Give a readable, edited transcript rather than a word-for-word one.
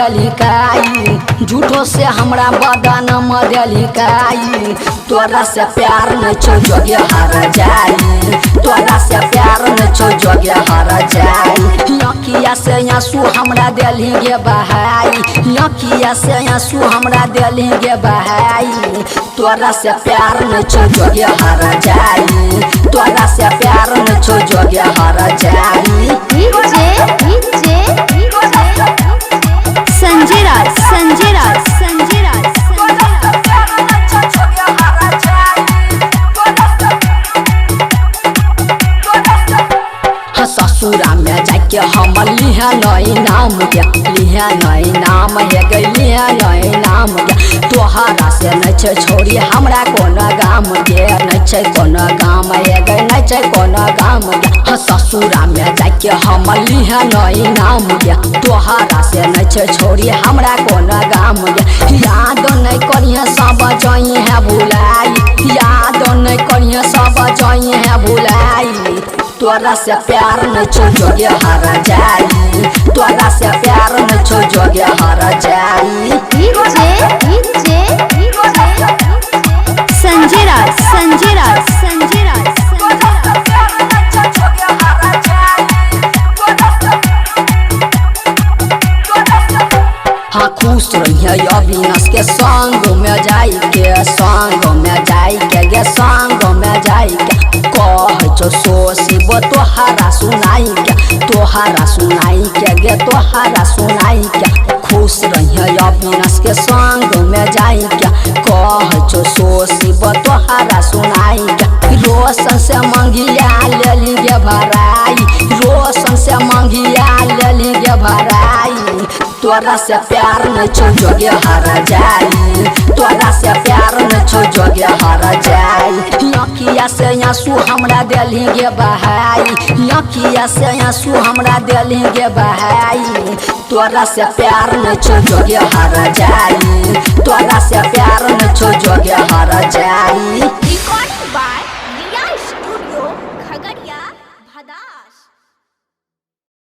देलिकाई झूठो से हमरा बदनाम देलिकाई तोरा से प्यार न छो जोगे हर जाई तोरा से प्यार न छो जोगे हर जाई अखिया से आंसू हमरा देली गे बहाई अखिया से आंसू हमरा देली गे बहाई तोरा से प्यार न छो जोगे हर जाई तोरा से प्यार न छो जोगे हर जाई संजय राज संजय राज संजय राज ससुरा में जाके हम लिहा नई नाम के लिहा नई नाम है गई लिहा नई नाम के तोहरा से न छे छोड़ी हमरा कोन गाम के न छे कोन गाम है गई न छे कोन गाम के ससुरा में जाके हम लिहा नई नाम के तोहरा से न छे छोड़ी हमरा कोन गाम के याद नहीं करिए सब जई है भुलाई याद नहीं करिए सब जई है भुलाई तोरा से प्यार न छो जोगे हर जाई तोरा से प्यार न छो जोगे हर जाई संजय राज संजय राज संजय राज हाँ खुश रहिए अविनाश के संग में जाई के संग में जाई के गे संग में जाई के कह छो सोसिब तोहरा सुनाई के गे तोहरा सुनाई के खुश रहिए अविनाश के संग में जाई के कह छो सोसिब तोहरा सुनाई के रोशन से मंगिया लेली गे भराई रोशन से मंगिया लेली गे भराई तोरा से प्यार न छो जोगे हर जाई तोरा से प्यार न छो जोगे हर जाई अखिया से आंसू हमरा देली गे बहाई अखिया से आंसू हमरा देली गे बहाई तोरा से प्यार न छो जोगे हर जाई तोरा से प्यार न छो जोगे हर जाई।